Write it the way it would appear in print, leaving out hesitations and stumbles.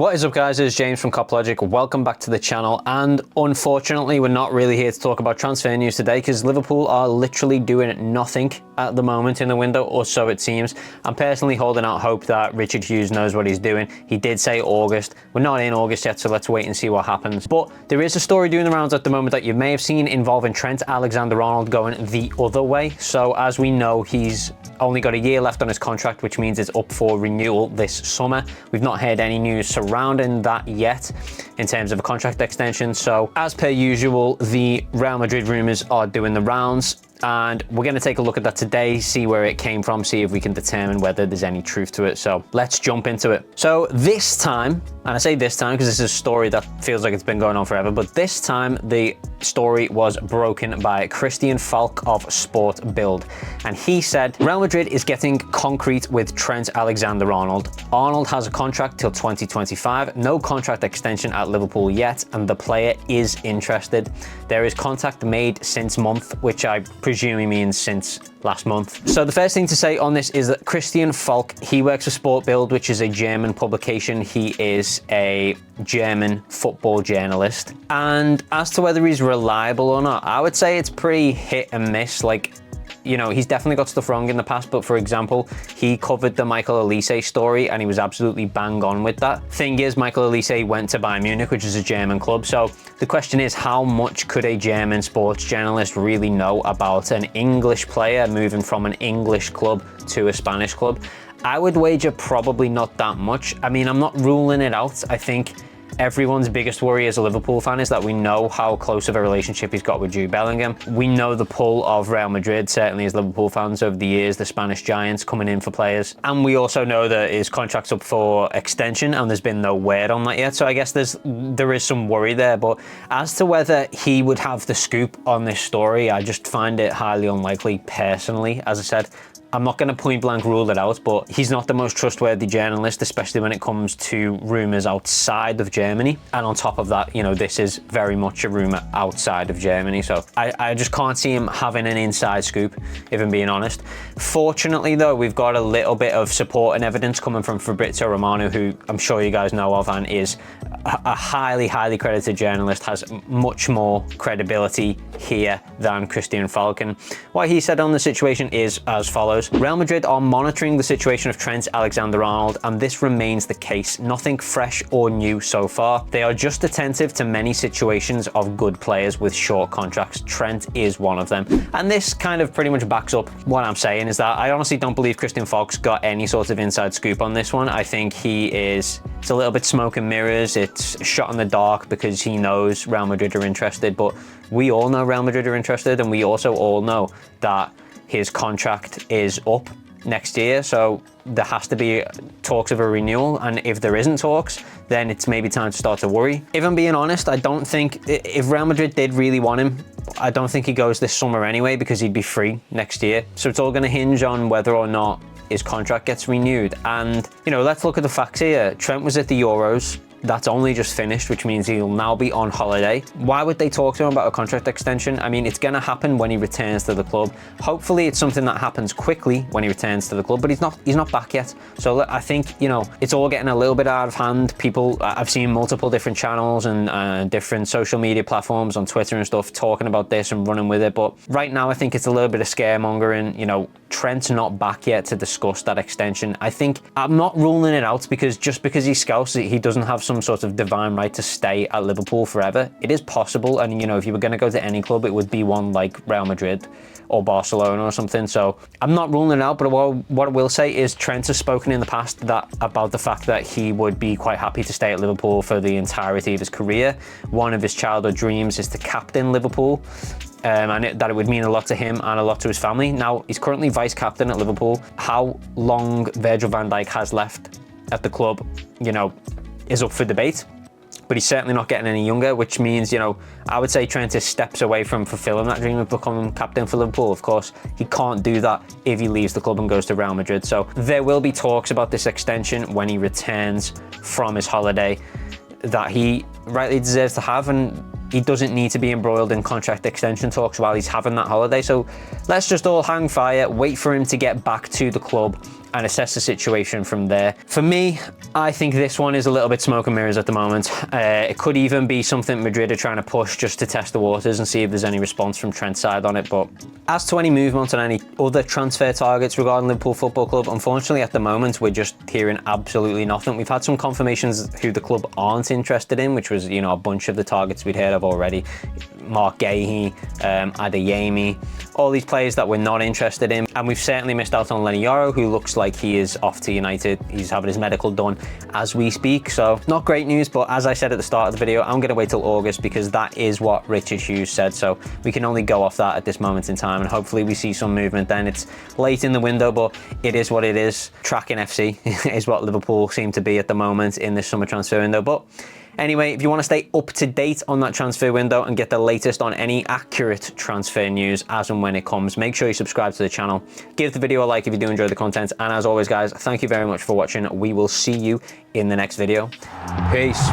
What is up, guys? It's James from 𝘽𝙍𝙀𝘼. Welcome back to the channel. And unfortunately, we're not really here to talk about transfer news today because Liverpool are literally doing nothing at the moment in the window, or so it seems. I'm personally holding out hope that Richard Hughes knows what he's doing. He did say August. We're not in August yet, so let's wait and see what happens. But there is a story doing the rounds at the moment that you may have seen involving Trent Alexander-Arnold going the other way. So as we know, he's only got a year left on his contract, which means it's up for renewal this summer. We've not heard any news surrounding that yet in terms of a contract extension. So as per usual, the Real Madrid rumors are doing the rounds, and we're going to take a look at that today, see where it came from, see if we can determine whether there's any truth to it. So let's jump into it. So this time, and I say this time because this is a story that feels like it's been going on forever, but this time the story was broken by Christian Falk of SPORTBILD, and he said Real Madrid is getting concrete with Trent Alexander-Arnold. Arnold has a contract till 2025, no contract extension at Liverpool yet, and the player is interested. There is contact made since month, which I presume he means since last month. So the first thing to say on this is that Christian Falk, he works for SPORTBILD, which is a German publication. He is a German football journalist. And as to whether he's reliable or not, I would say it's pretty hit and miss. Like, you know, he's definitely got stuff wrong in the past, but for example, he covered the Michael Olise story and he was absolutely bang on with that. Thing is, Michael Olise went to Bayern Munich, which is a German club. So the question is, how much could a German sports journalist really know about an English player moving from an English club to a Spanish club? I would wager probably not that much. I mean, I'm not ruling it out. I think everyone's biggest worry as a Liverpool fan is that we know how close of a relationship he's got with Jude Bellingham. We know the pull of Real Madrid, certainly as Liverpool fans over the years, the Spanish giants coming in for players. And we also know that his contract's up for extension and there's been no word on that yet. So I guess there is some worry there. But as to whether he would have the scoop on this story, I just find it highly unlikely personally. As I said, I'm not going to point blank rule it out, but he's not the most trustworthy journalist, especially when it comes to rumours outside of Germany. And on top of that, you know, this is very much a rumour outside of Germany. So I just can't see him having an inside scoop, if I'm being honest. Fortunately, though, we've got a little bit of support and evidence coming from FabrizioRomano, who I'm sure you guys know of and is a highly credited journalist, has much more credibility here than Christian Falk. And what he said on the situation is as follows. Real Madrid are monitoring the situation of Trent Alexander-Arnold, and this remains the case. Nothing fresh or new so far. They are just attentive to many situations of good players with short contracts. Trent is one of them. And this kind of pretty much backs up what I'm saying, is that I honestly don't believe Christian Falk's got any sort of inside scoop on this one. I think it's a little bit smoke and mirrors. It's a shot in the dark because he knows Real Madrid are interested, but we all know Real Madrid are interested, and we also all know that his contract is up next year, so there has to be talks of a renewal, and if there isn't talks, then it's maybe time to start to worry. If I'm being honest, I don't think, if Real Madrid did really want him, I don't think he goes this summer anyway, because he'd be free next year. So it's all going to hinge on whether or not his contract gets renewed. And, you know, let's look at the facts here. Trent was at the Euros. That's only just finished, which means he'll now be on holiday. Why would they talk to him about a contract extension? I mean, it's going to happen when he returns to the club. Hopefully it's something that happens quickly when he returns to the club, but he's not back yet. So I think, you know, it's all getting a little bit out of hand. People, I've seen multiple different channels and different social media platforms on Twitter and stuff talking about this and running with it. But right now, I think it's a little bit of scaremongering. You know, Trent's not back yet to discuss that extension. I think I'm not ruling it out, because just because he's Scouse, he doesn't have some sort of divine right to stay at Liverpool forever. It is possible, and you know, if you were going to go to any club, it would be one like Real Madrid or Barcelona or something. So I'm not ruling it out, but what I will say is Trent has spoken in the past about the fact that he would be quite happy to stay at Liverpool for the entirety of his career. One of his childhood dreams is to captain Liverpool. And that it would mean a lot to him and a lot to his family. Now, he's currently vice captain at Liverpool. How long Virgil van Dijk has left at the club, you know, is up for debate, but he's certainly not getting any younger, which means, you know, I would say Trent is steps away from fulfilling that dream of becoming captain for Liverpool. Of course, he can't do that if he leaves the club and goes to Real Madrid. So there will be talks about this extension when he returns from his holiday that he rightly deserves to have, and he doesn't need to be embroiled in contract extension talks while he's having that holiday. So let's just all hang fire, wait for him to get back to the club, and assess the situation from there. For me, I think this one is a little bit smoke and mirrors at the moment. It could even be something Madrid are trying to push just to test the waters and see if there's any response from Trent's side on it. But as to any movement on any other transfer targets regarding Liverpool Football Club, unfortunately at the moment we're just hearing absolutely nothing. We've had some confirmations who the club aren't interested in, which was, you know, a bunch of the targets we'd heard of already. 𝘽𝙍𝙆𝙆𝙆𝙆𝙆𝙆𝙆, Adeyemi, all these players that we're not interested in. And we've certainly missed out on Lenny Yoro, who looks like he is off to United. He's having his medical done as we speak. So not great news, but as I said at the start of the video, I'm going to wait till August because that is what Richard Hughes said. So we can only go off that at this moment in time, and hopefully we see some movement then. It's late in the window, but it is what it is. Tracking FC is what Liverpool seem to be at the moment in this summer transfer window. But anyway, if you want to stay up to date on that transfer window and get the latest on any accurate transfer news as and when it comes, make sure you subscribe to the channel. Give the video a like if you do enjoy the content. And as always, guys, thank you very much for watching. We will see you in the next video. Peace.